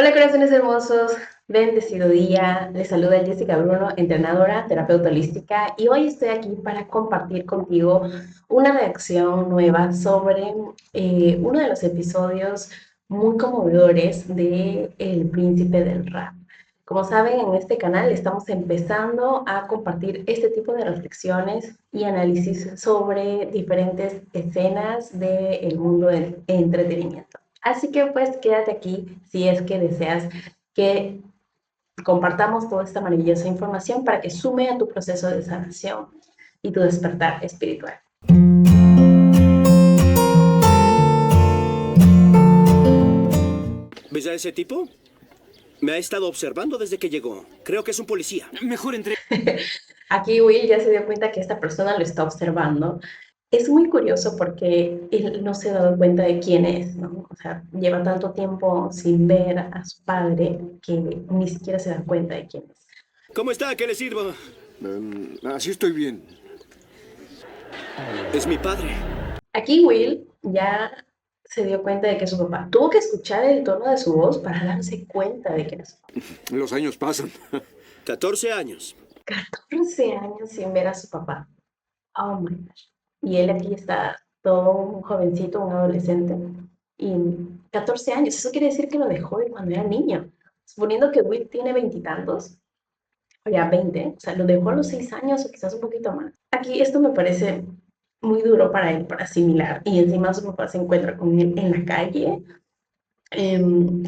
Hola corazones hermosos, bendecido día. Les saluda Jessica Bruno, entrenadora, terapeuta holística, y hoy estoy aquí para compartir contigo una reacción nueva sobre uno de los episodios muy conmovedores de El Príncipe del Rap. Como saben, en este canal estamos empezando a compartir este tipo de reflexiones y análisis sobre diferentes escenas del mundo del entretenimiento. Así que pues quédate aquí si es que deseas que compartamos toda esta maravillosa información para que sume a tu proceso de sanación y tu despertar espiritual. ¿Ves a ese tipo? Me ha estado observando desde que llegó. Creo que es un policía. Mejor entre... Aquí Will ya se dio cuenta que esta persona lo está observando. Es muy curioso porque él no se ha dado cuenta de quién es, ¿no? O sea, lleva tanto tiempo sin ver a su padre que ni siquiera se da cuenta de quién es. ¿Cómo está? ¿Qué le sirvo? Así estoy bien. Es mi padre. Aquí Will ya se dio cuenta de que su papá tuvo que escuchar el tono de su voz para darse cuenta de que era su papá. Los años pasan. 14 años. 14 años sin ver a su papá. Oh my gosh. Y él aquí está todo un jovencito, un adolescente. Y 14 años, eso quiere decir que lo dejó de cuando era niño. Suponiendo que Will tiene veintitantos, o ya 20, o sea, lo dejó a los 6 años o quizás un poquito más. Aquí esto me parece muy duro para él, para asimilar. Y encima su papá se encuentra con él en la calle,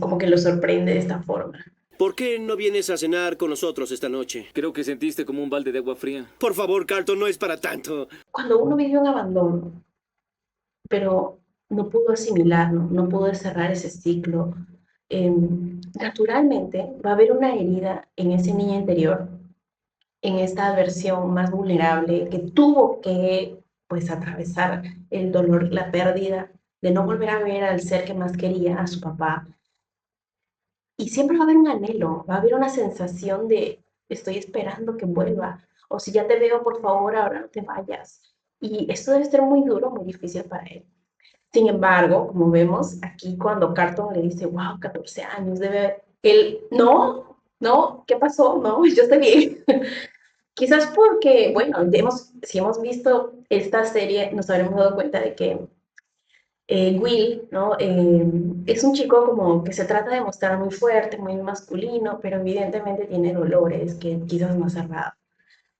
como que lo sorprende de esta forma. ¿Por qué no vienes a cenar con nosotros esta noche? Creo que sentiste como un balde de agua fría. Por favor, Carlton, no es para tanto. Cuando uno vive un abandono, pero no pudo asimilar, no pudo cerrar ese ciclo, naturalmente va a haber una herida en ese niño interior, en esta versión más vulnerable que tuvo que pues atravesar el dolor, la pérdida de no volver a ver al ser que más quería, a su papá. Y siempre va a haber un anhelo, va a haber una sensación de estoy esperando que vuelva, o si ya te veo, por favor, ahora no te vayas. Y esto debe ser muy duro, muy difícil para él. Sin embargo, como vemos aquí, cuando Carlton le dice, wow, 14 años, debe, él, no, ¿qué pasó? No, yo estoy bien. Quizás porque, bueno, si hemos visto esta serie, nos habremos dado cuenta de que Will, ¿no? Es un chico como que se trata de mostrar muy fuerte, muy masculino, pero evidentemente tiene dolores que quizás no ha cerrado.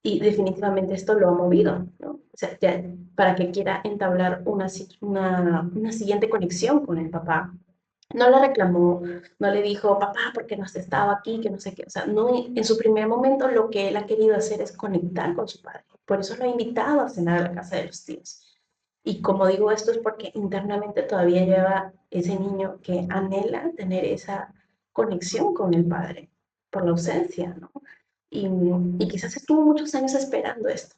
Y definitivamente esto lo ha movido, ¿no? O sea, ya, para que quiera entablar una siguiente conexión con el papá. No le reclamó, no le dijo, papá, ¿por qué no has estado aquí? Que no sé qué. O sea, no, en su primer momento lo que él ha querido hacer es conectar con su padre. Por eso lo ha invitado a cenar a la casa de los tíos. Y como digo esto es porque internamente todavía lleva ese niño que anhela tener esa conexión con el padre por la ausencia, ¿no? Y quizás estuvo muchos años esperando esto.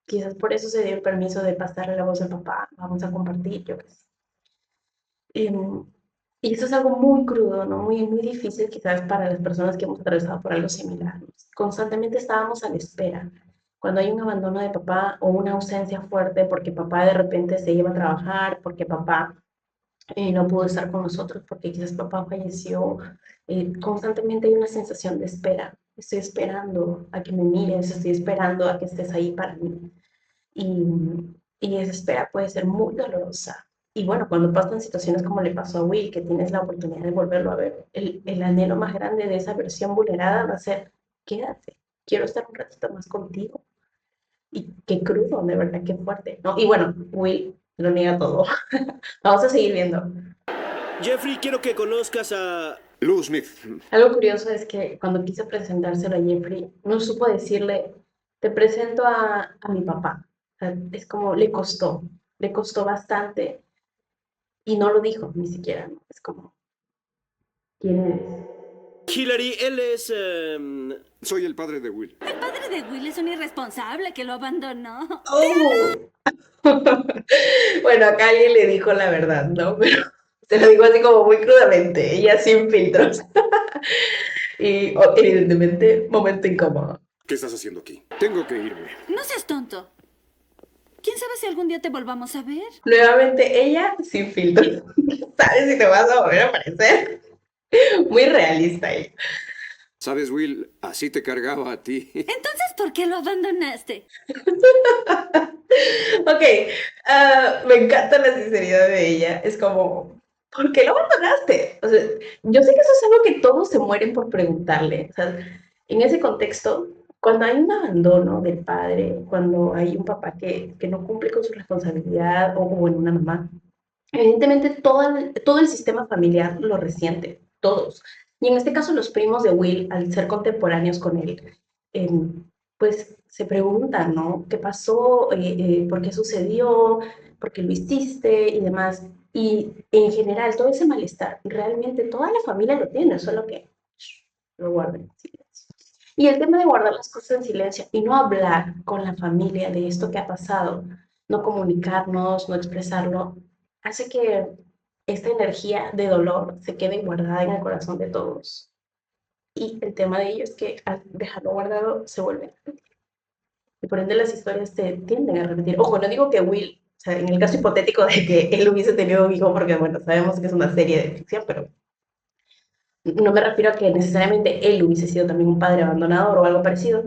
Quizás por eso se dio el permiso de pasarle la voz al papá, vamos a compartir, yo qué sé. Y eso es algo muy crudo, ¿no? Muy difícil quizás para las personas que hemos atravesado por algo similar. Constantemente estábamos a la espera. Cuando hay un abandono de papá o una ausencia fuerte porque papá de repente se iba a trabajar, porque papá no pudo estar con nosotros, porque quizás papá falleció, constantemente hay una sensación de espera. Estoy esperando a que me mires, estoy esperando a que estés ahí para mí. Y, y esa espera puede ser muy dolorosa. Y bueno, cuando pasan situaciones como le pasó a Will, que tienes la oportunidad de volverlo a ver, el anhelo más grande de esa versión vulnerada va a ser, quédate, quiero estar un ratito más contigo. Y qué crudo, de verdad, qué fuerte, ¿no? Y bueno, Will lo niega todo. Vamos a seguir viendo. Jeffrey, quiero que conozcas a... Lou Smith. Algo curioso es que cuando quiso presentárselo a Jeffrey, no supo decirle, te presento a mi papá. O sea, es como, le costó bastante y no lo dijo ni siquiera, ¿no? Es como, ¿quién eres? Hillary, él es... Soy el padre de Will. El padre de Will es un irresponsable que lo abandonó. ¡Oh! Bueno, acá alguien le dijo la verdad, ¿no? Pero se lo digo así como muy crudamente, ella sin filtros. Y evidentemente, momento incómodo. ¿Qué estás haciendo aquí? Tengo que irme. No seas tonto. ¿Quién sabe si algún día te volvamos a ver? Nuevamente ella sin filtros. ¿Sabes si te vas a volver a aparecer? Muy realista ella. ¿Sabes, Will? Así te cargaba a ti. Entonces, ¿por qué lo abandonaste? Ok, me encanta la sinceridad de ella. Es como, ¿por qué lo abandonaste? O sea, yo sé que eso es algo que todos se mueren por preguntarle. O sea, en ese contexto, cuando hay un abandono del padre, cuando hay un papá que no cumple con su responsabilidad o bueno, una mamá, evidentemente todo el sistema familiar lo resiente, todos. Y en este caso los primos de Will, al ser contemporáneos con él, pues se preguntan, ¿no? ¿Qué pasó? ¿Por qué sucedió? ¿Por qué lo hiciste? Y demás. Y en general, todo ese malestar, realmente toda la familia lo tiene, solo que lo guardan en silencio. Y el tema de guardar las cosas en silencio y no hablar con la familia de esto que ha pasado, no comunicarnos, no expresarlo, hace que esta energía de dolor se quede guardada en el corazón de todos. Y el tema de ello es que al dejarlo guardado se vuelve a repetir. Y por ende las historias se tienden a repetir. Ojo, no digo que Will, o sea, en el caso hipotético de que él hubiese tenido un hijo, porque bueno, sabemos que es una serie de ficción, pero no me refiero a que necesariamente él hubiese sido también un padre abandonador o algo parecido,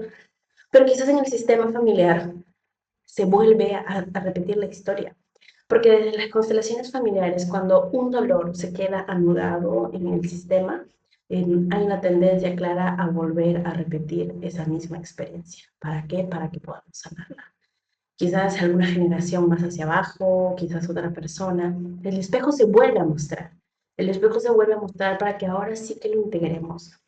pero quizás en el sistema familiar se vuelve a repetir la historia. Porque desde las constelaciones familiares, cuando un dolor se queda anudado en el sistema, hay una tendencia clara a volver a repetir esa misma experiencia. ¿Para qué? Para que podamos sanarla. Quizás alguna generación más hacia abajo, quizás otra persona. El espejo se vuelve a mostrar. El espejo se vuelve a mostrar para que ahora sí que lo integremos.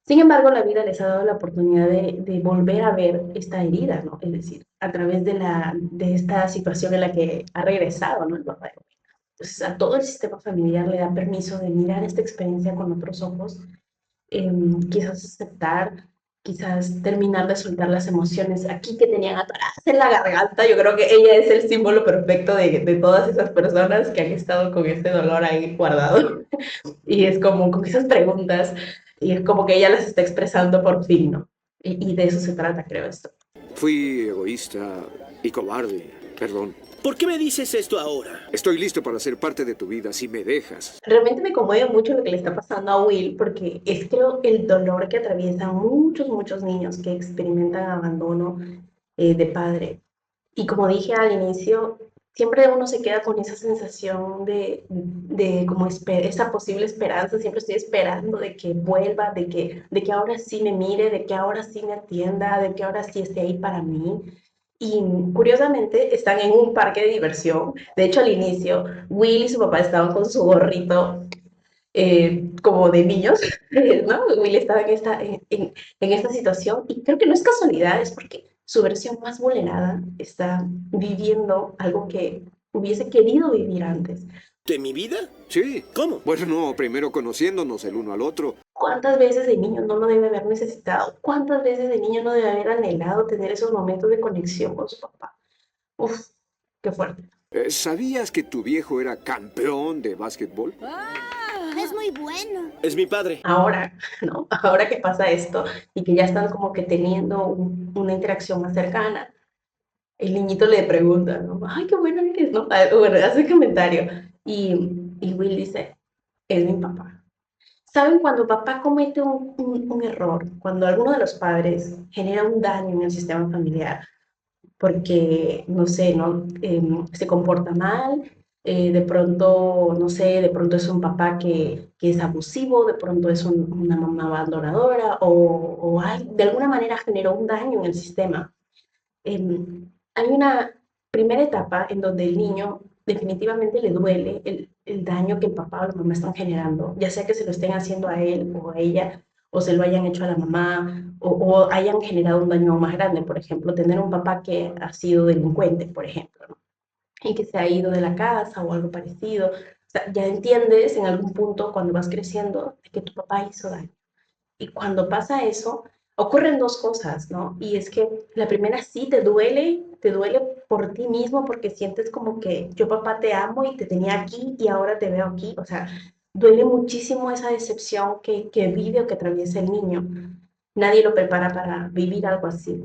Sin embargo, la vida les ha dado la oportunidad de volver a ver esta herida, ¿no? Es decir, a través de esta situación en la que ha regresado, ¿no? El papá de Owen. Entonces, a todo el sistema familiar le da permiso de mirar esta experiencia con otros ojos, quizás aceptar, quizás terminar de soltar las emociones aquí que tenían atoradas en la garganta. Yo creo que ella es el símbolo perfecto de todas esas personas que han estado con ese dolor ahí guardado. Y es como con esas preguntas, y es como que ella las está expresando por fin, ¿no? Y de eso se trata, creo, esto. Fui egoísta y cobarde. Perdón. ¿Por qué me dices esto ahora? Estoy listo para ser parte de tu vida si me dejas. Realmente me conmueve mucho lo que le está pasando a Will, porque es creo el dolor que atraviesan muchos niños que experimentan abandono de padre. Y como dije al inicio, siempre uno se queda con esa sensación de como esa posible esperanza, siempre estoy esperando de que vuelva, de que ahora sí me mire, de que ahora sí me atienda, de que ahora sí esté ahí para mí. Y curiosamente están en un parque de diversión. De hecho, al inicio, Will y su papá estaban con su gorrito como de niños, ¿no? Will estaba en esta situación y creo que no es casualidad, es porque su versión más vulnerada está viviendo algo que hubiese querido vivir antes. ¿De mi vida? Sí. ¿Cómo? Bueno, no, primero conociéndonos el uno al otro. ¿Cuántas veces de niño no lo debe haber necesitado? ¿Cuántas veces de niño no debe haber anhelado tener esos momentos de conexión con su papá? Uf, qué fuerte. ¿Sabías que tu viejo era campeón de básquetbol? Es muy bueno. Es mi padre. Ahora, ¿no? Ahora que pasa esto y que ya están como que teniendo una interacción más cercana, el niñito le pregunta, ¿no? Ay, qué bueno eres, ¿no? Bueno, hace un comentario. Y Will dice, es mi papá. ¿Saben? Cuando papá comete un error, cuando alguno de los padres genera un daño en el sistema familiar, porque, no sé, ¿no? Se comporta mal, de pronto, no sé, de pronto es un papá que es abusivo, de pronto es una mamá abandonadora o de alguna manera generó un daño en el sistema. Hay una primera etapa en donde el niño definitivamente le duele el daño que el papá o la mamá están generando, ya sea que se lo estén haciendo a él o a ella, o se lo hayan hecho a la mamá, o hayan generado un daño más grande, por ejemplo, tener un papá que ha sido delincuente, por ejemplo, ¿no? Y que se ha ido de la casa o algo parecido. O sea, ya entiendes en algún punto cuando vas creciendo que tu papá hizo daño. Y cuando pasa eso, ocurren dos cosas, ¿no? Y es que la primera sí te duele por ti mismo porque sientes como que yo papá te amo y te tenía aquí y ahora te veo aquí. O sea, duele muchísimo esa decepción que vive o que atraviesa el niño. Nadie lo prepara para vivir algo así.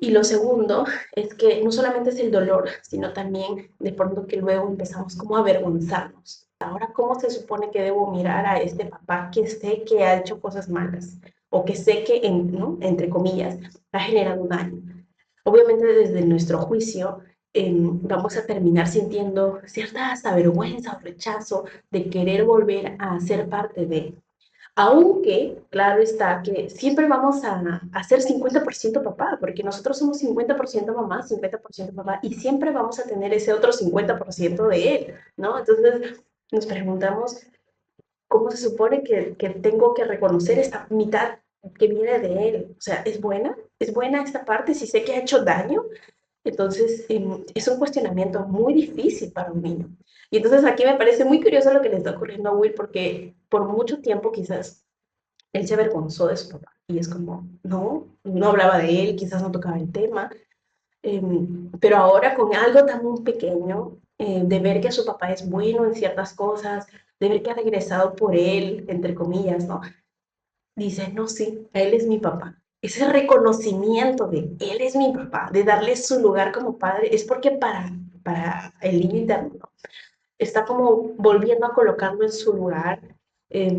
Y lo segundo es que no solamente es el dolor, sino también de pronto que luego empezamos como a avergonzarnos Ahora, ¿cómo se supone que debo mirar a este papá que sé que ha hecho cosas malas? O que sé que, ¿no? Entre comillas, ha generado daño. Obviamente desde nuestro juicio vamos a terminar sintiendo cierta hasta vergüenza o rechazo de querer volver a ser parte de. Aunque, claro está, que siempre vamos a ser 50% papá, porque nosotros somos 50% mamá, 50% papá, y siempre vamos a tener ese otro 50% de él, ¿no? Entonces nos preguntamos, ¿cómo se supone que tengo que reconocer esta mitad que viene de él? O sea, ¿es buena? ¿Es buena esta parte si sé que ha hecho daño? Entonces, es un cuestionamiento muy difícil para un niño. Y entonces aquí me parece muy curioso lo que le está ocurriendo a Will, porque por mucho tiempo quizás él se avergonzó de su papá. Y es como, no, no hablaba de él, quizás no tocaba el tema. Pero ahora con algo tan muy pequeño, de ver que su papá es bueno en ciertas cosas, de ver que ha regresado por él, entre comillas, ¿no? Dice, no, sí, él es mi papá. Ese reconocimiento de él es mi papá, de darle su lugar como padre, es porque para el niño interno, ¿no? Está como volviendo a colocarlo en su lugar, eh,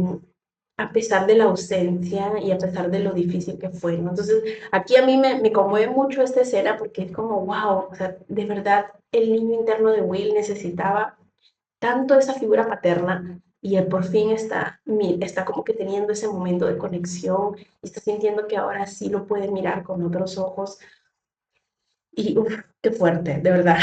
a pesar de la ausencia y a pesar de lo difícil que fue, ¿no? Entonces, aquí a mí me conmueve mucho esta escena porque es como, wow, o sea, de verdad, el niño interno de Will necesitaba tanto esa figura paterna y él por fin está como que teniendo ese momento de conexión y está sintiendo que ahora sí lo puede mirar con otros ojos y uf, qué fuerte, de verdad.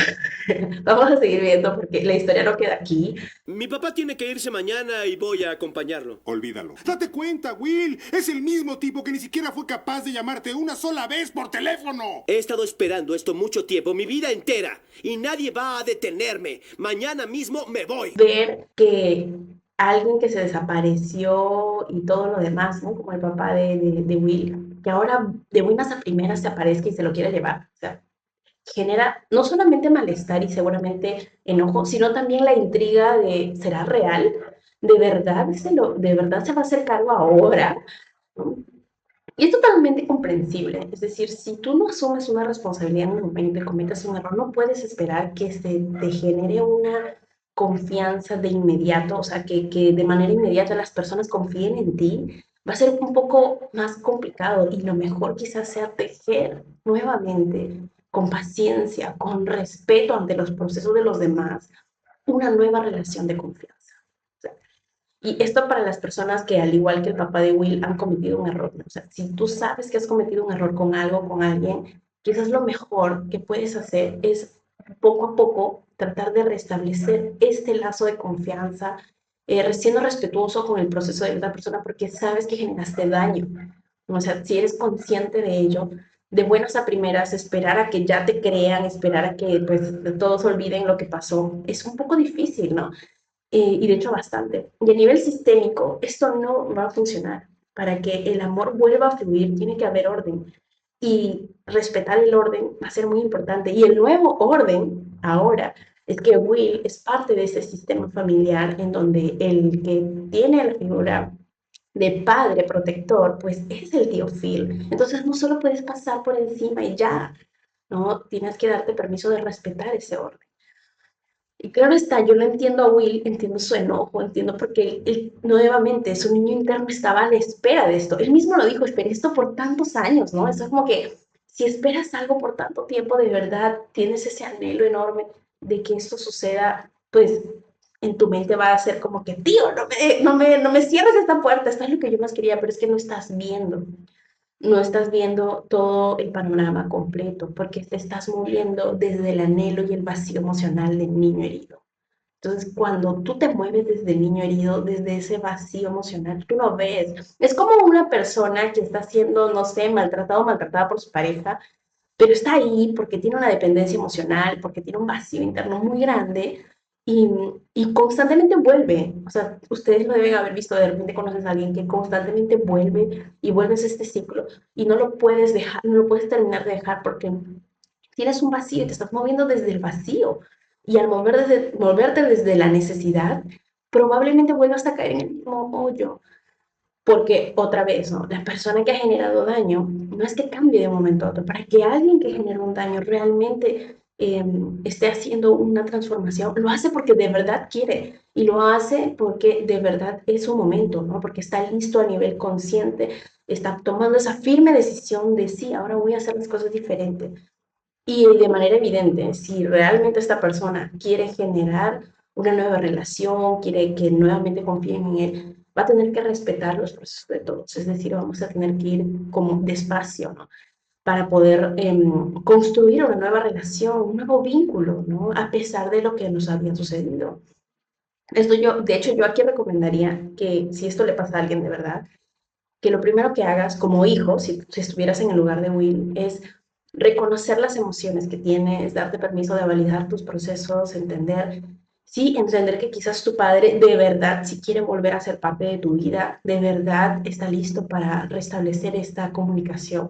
Vamos a seguir viendo porque la historia no queda aquí. Mi papá tiene que irse mañana y voy a acompañarlo. Olvídalo. Date cuenta, Will. Es el mismo tipo que ni siquiera fue capaz de llamarte una sola vez por teléfono. He estado esperando esto mucho tiempo, mi vida entera, y nadie va a detenerme. Mañana mismo me voy. Ver que alguien que se desapareció y todo lo demás, ¿no? Como el papá de Will, que ahora de buenas a primeras se aparezca y se lo quiere llevar. O sea, genera no solamente malestar y seguramente enojo, sino también la intriga de, ¿será real? De verdad se va a hacer cargo ahora? ¿No? Y es totalmente comprensible, es decir, si tú no asumes una responsabilidad en un momento y cometes un error, no puedes esperar que se te genere una confianza de inmediato, o sea, que de manera inmediata las personas confíen en ti, va a ser un poco más complicado y lo mejor quizás sea tejer nuevamente, con paciencia, con respeto ante los procesos de los demás, una nueva relación de confianza. O sea, y esto para las personas que, al igual que el papá de Will, han cometido un error, ¿no? O sea, si tú sabes que has cometido un error con algo, con alguien, quizás lo mejor que puedes hacer es poco a poco tratar de restablecer este lazo de confianza, siendo respetuoso con el proceso de la otra persona porque sabes que generaste daño. O sea, si eres consciente de ello, de buenas a primeras, esperar a que ya te crean, esperar a que pues todos olviden lo que pasó, es un poco difícil, ¿no? Y de hecho bastante. Y a nivel sistémico, esto no va a funcionar. Para que el amor vuelva a fluir, tiene que haber orden. Y respetar el orden va a ser muy importante. Y el nuevo orden ahora es que Will es parte de ese sistema familiar en donde el que tiene la figura de padre protector, pues es el tío Phil. Entonces no solo puedes pasar por encima y ya, ¿no? Tienes que darte permiso de respetar ese orden. Y claro está, yo lo entiendo a Will, entiendo su enojo, entiendo porque él, nuevamente su niño interno estaba a la espera de esto. Él mismo lo dijo, esperé esto por tantos años, ¿no? Eso es como que si esperas algo por tanto tiempo, de verdad tienes ese anhelo enorme de que esto suceda, pues en tu mente va a ser como que, tío, no me cierres esta puerta, esto es lo que yo más quería, pero es que no estás viendo. No estás viendo todo el panorama completo porque te estás moviendo desde el anhelo y el vacío emocional del niño herido. Entonces, cuando tú te mueves desde el niño herido, desde ese vacío emocional, tú no ves. Es como una persona que está siendo, no sé, maltratado o maltratada por su pareja, pero está ahí porque tiene una dependencia emocional, porque tiene un vacío interno muy grande y, y constantemente vuelve. O sea, ustedes lo deben haber visto, de repente conoces a alguien que constantemente vuelve y vuelves a este ciclo y no lo puedes dejar, no lo puedes terminar de dejar porque tienes un vacío y te estás moviendo desde el vacío. Y al moverte desde la necesidad, probablemente vuelvas a caer en el mismo hoyo. Porque otra vez, ¿no? La persona que ha generado daño no es que cambie de un momento a otro. Para que alguien que genera un daño realmente esté haciendo una transformación, lo hace porque de verdad quiere y lo hace porque de verdad es su momento, ¿no? Porque está listo a nivel consciente, está tomando esa firme decisión de sí, ahora voy a hacer las cosas diferentes. Y de manera evidente, si realmente esta persona quiere generar una nueva relación, quiere que nuevamente confíen en él, va a tener que respetar los procesos de todos. Es decir, vamos a tener que ir como despacio, ¿no? Para poder construir una nueva relación, un nuevo vínculo, ¿no? A pesar de lo que nos había sucedido. De hecho, yo aquí recomendaría que si esto le pasa a alguien de verdad, que lo primero que hagas como hijo, si estuvieras en el lugar de Will, es reconocer las emociones que tienes, darte permiso de validar tus procesos, entender, sí, entender que quizás tu padre de verdad, si quiere volver a ser parte de tu vida, de verdad está listo para restablecer esta comunicación,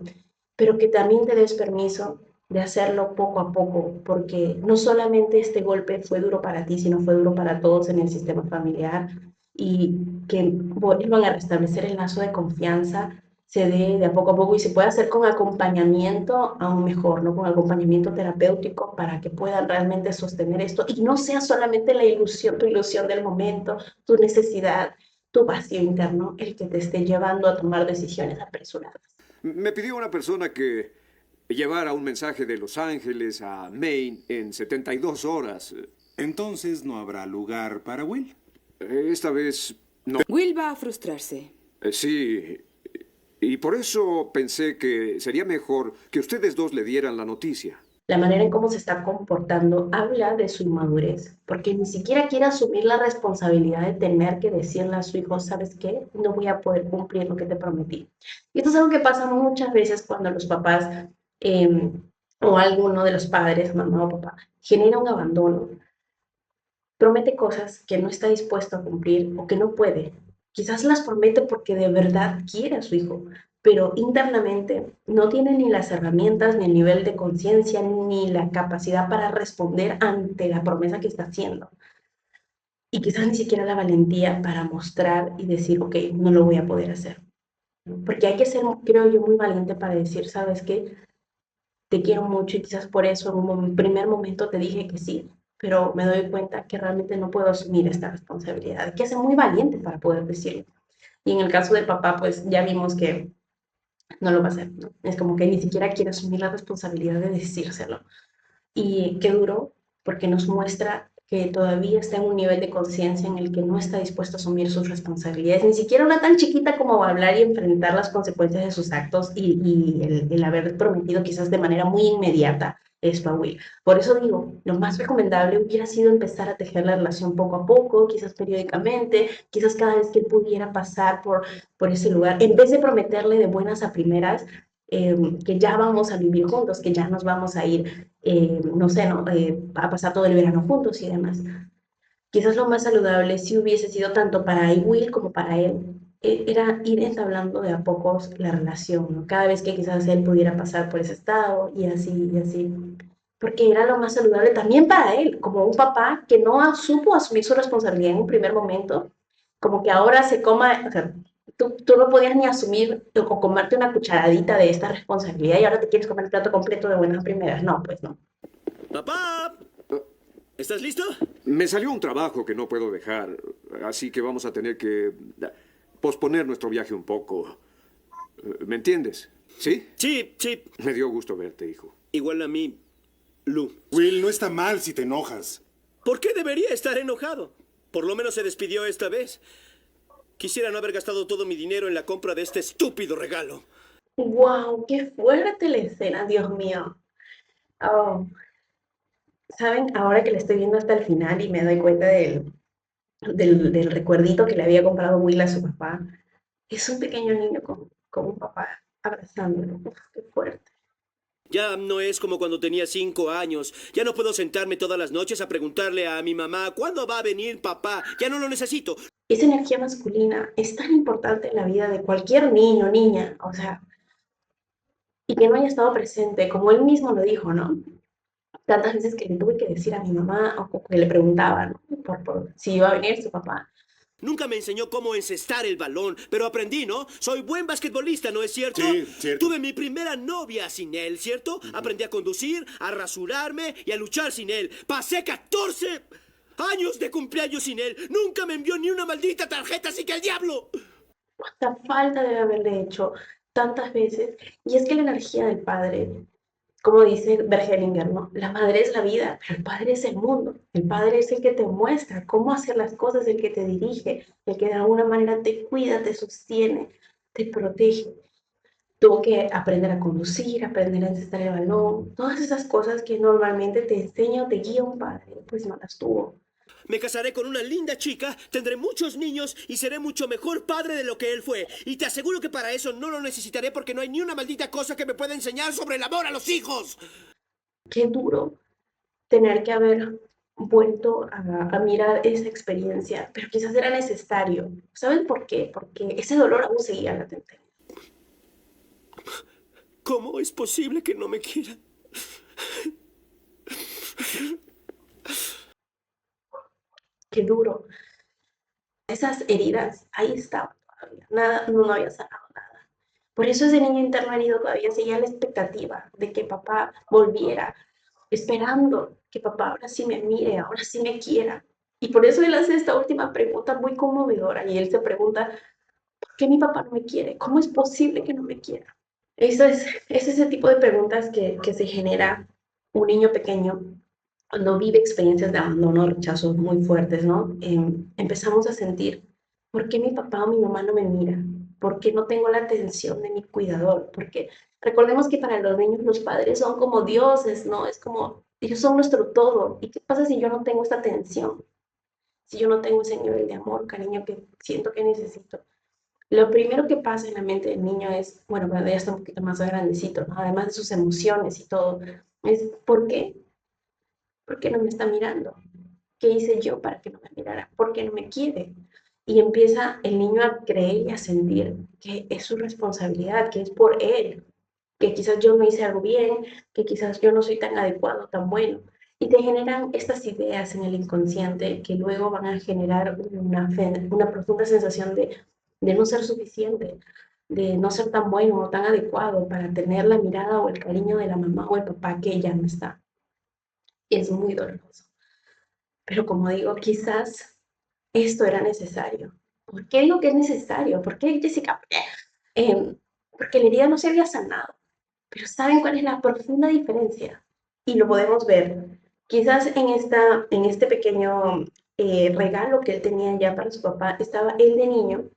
pero que también te des permiso de hacerlo poco a poco, porque no solamente este golpe fue duro para ti, sino fue duro para todos en el sistema familiar y que vuelvan a restablecer el lazo de confianza se dé de a poco y se puede hacer con acompañamiento aún mejor, ¿no? Con acompañamiento terapéutico para que puedan realmente sostener esto y no sea solamente la ilusión, tu ilusión del momento, tu necesidad, tu vacío interno, el que te esté llevando a tomar decisiones apresuradas. Me pidió una persona que llevara un mensaje de Los Ángeles a Maine en 72 horas. Entonces no habrá lugar para Will. Esta vez no. Will va a frustrarse. Sí. Y por eso pensé que sería mejor que ustedes dos le dieran la noticia. La manera en cómo se está comportando habla de su inmadurez, porque ni siquiera quiere asumir la responsabilidad de tener que decirle a su hijo, ¿sabes qué? No voy a poder cumplir lo que te prometí. Y esto es algo que pasa muchas veces cuando los papás o alguno de los padres, mamá o papá, genera un abandono, promete cosas que no está dispuesto a cumplir o que no puede. Quizás las promete porque de verdad quiere a su hijo, pero internamente no tiene ni las herramientas, ni el nivel de conciencia, ni la capacidad para responder ante la promesa que está haciendo. Y quizás ni siquiera la valentía para mostrar y decir, ok, no lo voy a poder hacer. Porque hay que ser, creo yo, muy valiente para decir, ¿sabes qué? Te quiero mucho y quizás por eso en un primer momento te dije que sí, pero me doy cuenta que realmente no puedo asumir esta responsabilidad. Hay que ser muy valiente para poder decirlo. Y en el caso del papá, pues ya vimos que no lo va a hacer, ¿no? Es como que ni siquiera quiere asumir la responsabilidad de decírselo. Y qué duro, porque nos muestra que todavía está en un nivel de conciencia en el que no está dispuesto a asumir sus responsabilidades, ni siquiera una tan chiquita como hablar y enfrentar las consecuencias de sus actos y el haber prometido quizás de manera muy inmediata esto a Will. Por eso digo, lo más recomendable hubiera sido empezar a tejer la relación poco a poco, quizás periódicamente, quizás cada vez que él pudiera pasar por ese lugar, en vez de prometerle de buenas a primeras, que ya vamos a vivir juntos, que ya nos vamos a ir, no sé, ¿no? A pasar todo el verano juntos y demás. Quizás lo más saludable si hubiese sido tanto para Will como para él, era ir entablando de a pocos la relación, ¿no? Cada vez que quizás él pudiera pasar por ese estado y así y así. Porque era lo más saludable también para él, como un papá que no supo asumir su responsabilidad en un primer momento, como que ahora se coma, o sea, tú no podías ni asumir o comerte una cucharadita de esta responsabilidad y ahora te quieres comer el plato completo de buenas primeras. No, pues no. ¡Papá! ¿Estás listo? Me salió un trabajo que no puedo dejar, así que vamos a tener que posponer nuestro viaje un poco. ¿Me entiendes? ¿Sí? Sí, sí. Me dio gusto verte, hijo. Igual a mí, Lu. Will, no está mal si te enojas. ¿Por qué debería estar enojado? Por lo menos se despidió esta vez. Quisiera no haber gastado todo mi dinero en la compra de este estúpido regalo. ¡Wow! ¡Qué fuerte la escena, Dios mío! Oh. ¿Saben? Ahora que le estoy viendo hasta el final y me doy cuenta del recuerdito que le había comprado Will a su papá, es un pequeño niño con un papá abrazándolo. Uf, ¡qué fuerte! Ya no es como cuando tenía 5 años. Ya no puedo sentarme todas las noches a preguntarle a mi mamá, ¿cuándo va a venir papá? Ya no lo necesito. Esa energía masculina es tan importante en la vida de cualquier niño o niña, o sea, y que no haya estado presente, como él mismo lo dijo, ¿no? Tantas veces que le tuve que decir a mi mamá, o que le preguntaba, ¿no? Por si iba a venir su papá. Nunca me enseñó cómo encestar el balón, pero aprendí, ¿no? Soy buen basquetbolista, ¿no es cierto? Sí, cierto. Tuve mi primera novia sin él, ¿cierto? Aprendí a conducir, a rasurarme y a luchar sin él. Pasé 14 años de cumpleaños sin él. Nunca me envió ni una maldita tarjeta, así que el diablo. Cuánta falta debe haberle hecho tantas veces. Y es que la energía del padre, como dice Bergelinger, ¿no? La madre es la vida, pero el padre es el mundo. El padre es el que te muestra cómo hacer las cosas, el que te dirige, el que de alguna manera te cuida, te sostiene, te protege. Tuvo que aprender a conducir, aprender a encestar el balón, todas esas cosas que normalmente te enseña o te guía un padre, pues no las tuvo. Me casaré con una linda chica, tendré muchos niños y seré mucho mejor padre de lo que él fue. Y te aseguro que para eso no lo necesitaré porque no hay ni una maldita cosa que me pueda enseñar sobre el amor a los hijos. Qué duro tener que haber vuelto a mirar esa experiencia, pero quizás era necesario. ¿Saben por qué? Porque ese dolor aún seguía latente. ¿Cómo es posible que no me quiera? Qué duro. Esas heridas ahí estaban todavía. Nada, no había sanado nada. Por eso ese niño interno herido todavía seguía la expectativa de que papá volviera, esperando que papá ahora sí me mire, ahora sí me quiera. Y por eso él hace esta última pregunta muy conmovedora y él se pregunta, ¿por qué mi papá no me quiere? ¿Cómo es posible que no me quiera? Es ese tipo de preguntas que se genera un niño pequeño cuando vive experiencias de abandono, rechazo muy fuertes, ¿no? Empezamos a sentir, ¿por qué mi papá o mi mamá no me mira? ¿Por qué no tengo la atención de mi cuidador? Porque recordemos que para los niños los padres son como dioses, ¿no? Es como, ellos son nuestro todo. ¿Y qué pasa si yo no tengo esta atención? Si yo no tengo ese nivel de amor, cariño que siento que necesito. Lo primero que pasa en la mente del niño es, bueno, cuando ya está un poquito más grandecito, ¿no? Además de sus emociones y todo, es ¿por qué? ¿Por qué no me está mirando? ¿Qué hice yo para que no me mirara? ¿Por qué no me quiere? Y empieza el niño a creer y a sentir que es su responsabilidad, que es por él, que quizás yo no hice algo bien, que quizás yo no soy tan adecuado, tan bueno. Y te generan estas ideas en el inconsciente que luego van a generar una profunda sensación de no ser suficiente, de no ser tan bueno o tan adecuado para tener la mirada o el cariño de la mamá o el papá que ya no está. Es muy doloroso. Pero como digo, quizás esto era necesario. ¿Por qué digo que es necesario? ¿Por qué, Jessica? Porque la herida no se había sanado. Pero ¿saben cuál es la profunda diferencia? Y lo podemos ver. Quizás en este pequeño regalo que él tenía ya para su papá, estaba él de niño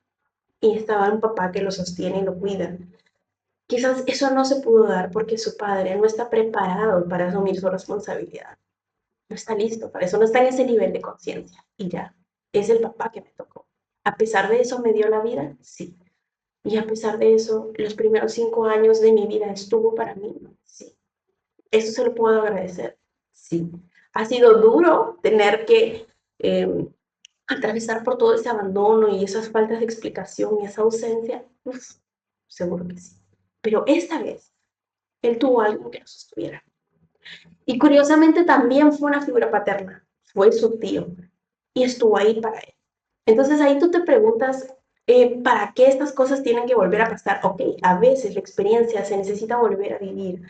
y estaba un papá que lo sostiene y lo cuida. Quizás eso no se pudo dar porque su padre no está preparado para asumir su responsabilidad. No está listo para eso, no está en ese nivel de conciencia. Y ya, es el papá que me tocó. A pesar de eso, ¿me dio la vida? Sí. Y a pesar de eso, los primeros 5 años de mi vida estuvo para mí. Sí. Eso se lo puedo agradecer. Sí. Ha sido duro tener que atravesar por todo ese abandono y esas faltas de explicación y esa ausencia. Uf, seguro que sí. Pero esta vez, él tuvo algo que nos sostuviera. Y curiosamente también fue una figura paterna, fue su tío, y estuvo ahí para él. Entonces ahí tú te preguntas, ¿para qué estas cosas tienen que volver a pasar? Ok, a veces la experiencia se necesita volver a vivir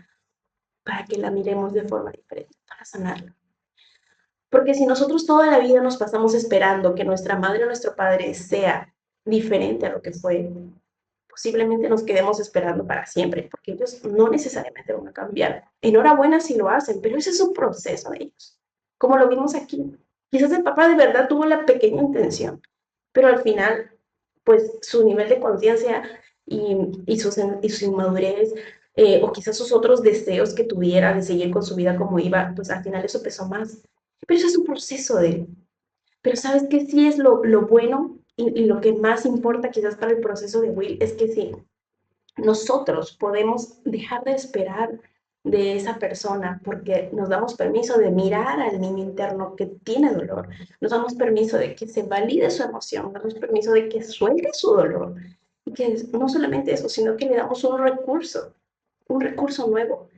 para que la miremos de forma diferente, para sanarla. Porque si nosotros toda la vida nos pasamos esperando que nuestra madre o nuestro padre sea diferente a lo que fue, posiblemente nos quedemos esperando para siempre, porque ellos no necesariamente van a cambiar. Enhorabuena si lo hacen, pero ese es un proceso de ellos, como lo vimos aquí. Quizás el papá de verdad tuvo la pequeña intención, pero al final, pues su nivel de conciencia y su inmadurez, o quizás sus otros deseos que tuviera de seguir con su vida como iba, pues al final eso pesó más. Pero eso es un proceso de él. Pero ¿sabes qué? Sí es lo bueno y lo que más importa quizás para el proceso de Will es que sí, nosotros podemos dejar de esperar de esa persona porque nos damos permiso de mirar al niño interno que tiene dolor, nos damos permiso de que se valide su emoción, nos damos permiso de que suelte su dolor y que no solamente eso, sino que le damos un recurso nuevo.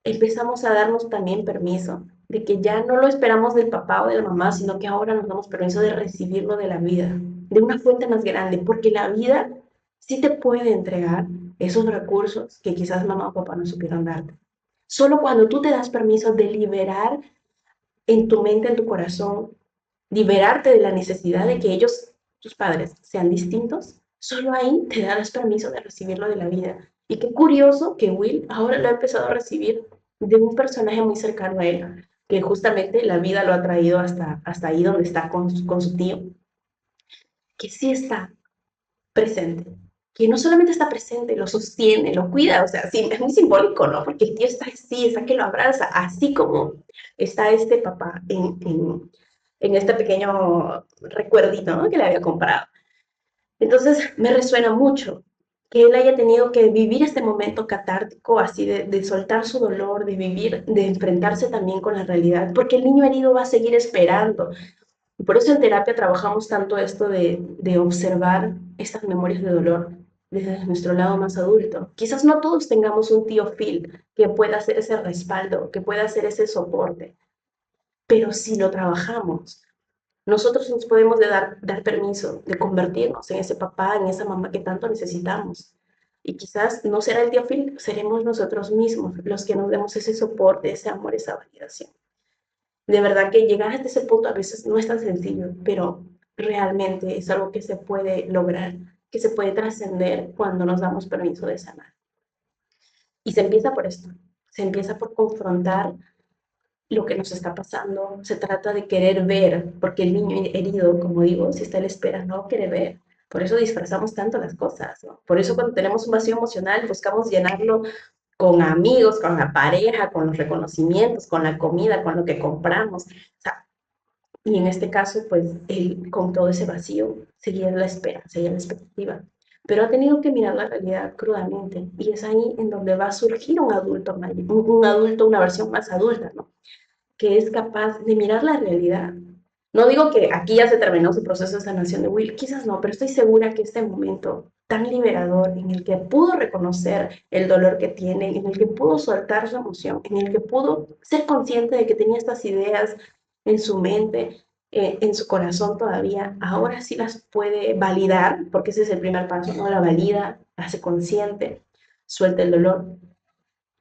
Empezamos a darnos también permiso de que ya no lo esperamos del papá o de la mamá, sino que ahora nos damos permiso de recibirlo de la vida. de una fuente más grande, porque la vida sí te puede entregar esos recursos que quizás mamá o papá no supieron darte. Solo cuando tú te das permiso de liberar en tu mente, en tu corazón, liberarte de la necesidad de que ellos, tus padres, sean distintos, solo ahí te das permiso de recibirlo de la vida. Y qué curioso que Will ahora lo ha empezado a recibir de un personaje muy cercano a él, que justamente la vida lo ha traído hasta ahí donde está con su tío, que sí está presente, que no solamente está presente, lo sostiene, lo cuida, o sea, sí, es muy simbólico, ¿no? Porque el tío está así, está que lo abraza, así como está este papá en este pequeño recuerdito, ¿no? Que le había comprado. Entonces, me resuena mucho que él haya tenido que vivir este momento catártico, así de soltar su dolor, de vivir, de enfrentarse también con la realidad, porque el niño herido va a seguir esperando. Y por eso en terapia trabajamos tanto esto de observar estas memorias de dolor desde nuestro lado más adulto. Quizás no todos tengamos un tío Phil que pueda hacer ese respaldo, que pueda hacer ese soporte, pero si lo trabajamos, nosotros nos podemos dar permiso de convertirnos en ese papá, en esa mamá que tanto necesitamos. Y quizás no será el tío Phil, seremos nosotros mismos los que nos demos ese soporte, ese amor, esa validación. De verdad que llegar hasta ese punto a veces no es tan sencillo, pero realmente es algo que se puede lograr, que se puede trascender cuando nos damos permiso de sanar. Y se empieza por esto, se empieza por confrontar lo que nos está pasando, se trata de querer ver, porque el niño herido, como digo, si está a la espera, no quiere ver. Por eso disfrazamos tanto las cosas, ¿no? Por eso cuando tenemos un vacío emocional buscamos llenarlo con amigos, con la pareja, con los reconocimientos, con la comida, con lo que compramos. O sea, y en este caso, pues él con todo ese vacío seguía en la espera, seguía en la expectativa. Pero ha tenido que mirar la realidad crudamente y es ahí en donde va a surgir un adulto, un adulto, una versión más adulta, ¿no? Que es capaz de mirar la realidad. No digo que aquí ya se terminó su proceso de sanación de Will, quizás no, pero estoy segura que este momento tan liberador en el que pudo reconocer el dolor que tiene, en el que pudo soltar su emoción, en el que pudo ser consciente de que tenía estas ideas en su mente, en su corazón todavía, ahora sí las puede validar, porque ese es el primer paso, ¿no? La valida, hace consciente, suelta el dolor.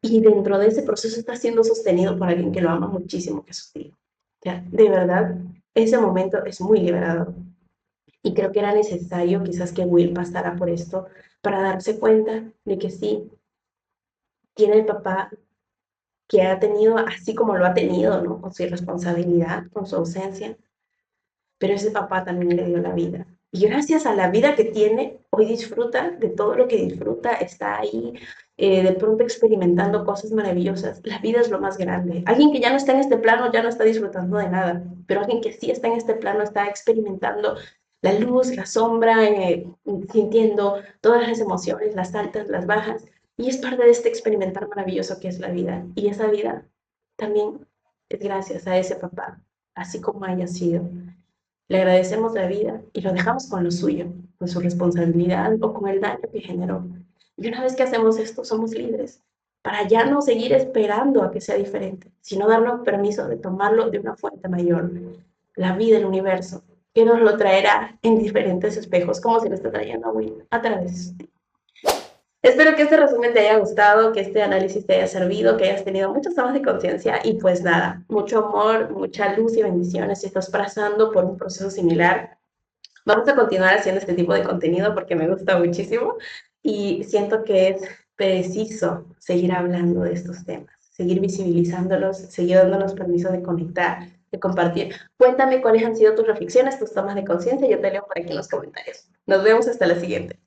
Y dentro de ese proceso está siendo sostenido por alguien que lo ama muchísimo, que es su tío. O sea, de verdad, ese momento es muy liberador. Y creo que era necesario quizás que Will pasara por esto para darse cuenta de que sí, tiene el papá que ha tenido, así como lo ha tenido, ¿no? Con su irresponsabilidad, con su ausencia, pero ese papá también le dio la vida. Y gracias a la vida que tiene, hoy disfruta de todo lo que disfruta, está ahí de pronto experimentando cosas maravillosas. La vida es lo más grande. Alguien que ya no está en este plano ya no está disfrutando de nada, pero alguien que sí está en este plano está experimentando la luz, la sombra, sintiendo todas las emociones, las altas, las bajas, y es parte de este experimentar maravilloso que es la vida. Y esa vida también es gracias a ese papá, así como haya sido. Le agradecemos la vida y lo dejamos con lo suyo, con su responsabilidad o con el daño que generó. Y una vez que hacemos esto, somos libres para ya no seguir esperando a que sea diferente, sino darnos permiso de tomarlo de una fuente mayor, la vida, el universo, que nos lo traerá en diferentes espejos, como se lo está trayendo a Will a través de su tío. Espero que este resumen te haya gustado, que este análisis te haya servido, que hayas tenido muchas tomas de conciencia y pues nada, mucho amor, mucha luz y bendiciones si estás pasando por un proceso similar. Vamos a continuar haciendo este tipo de contenido porque me gusta muchísimo y siento que es preciso seguir hablando de estos temas, seguir visibilizándolos, seguir dándonos permiso de conectar, de compartir. Cuéntame cuáles han sido tus reflexiones, tus tomas de conciencia, yo te leo por aquí en los comentarios. Nos vemos hasta la siguiente.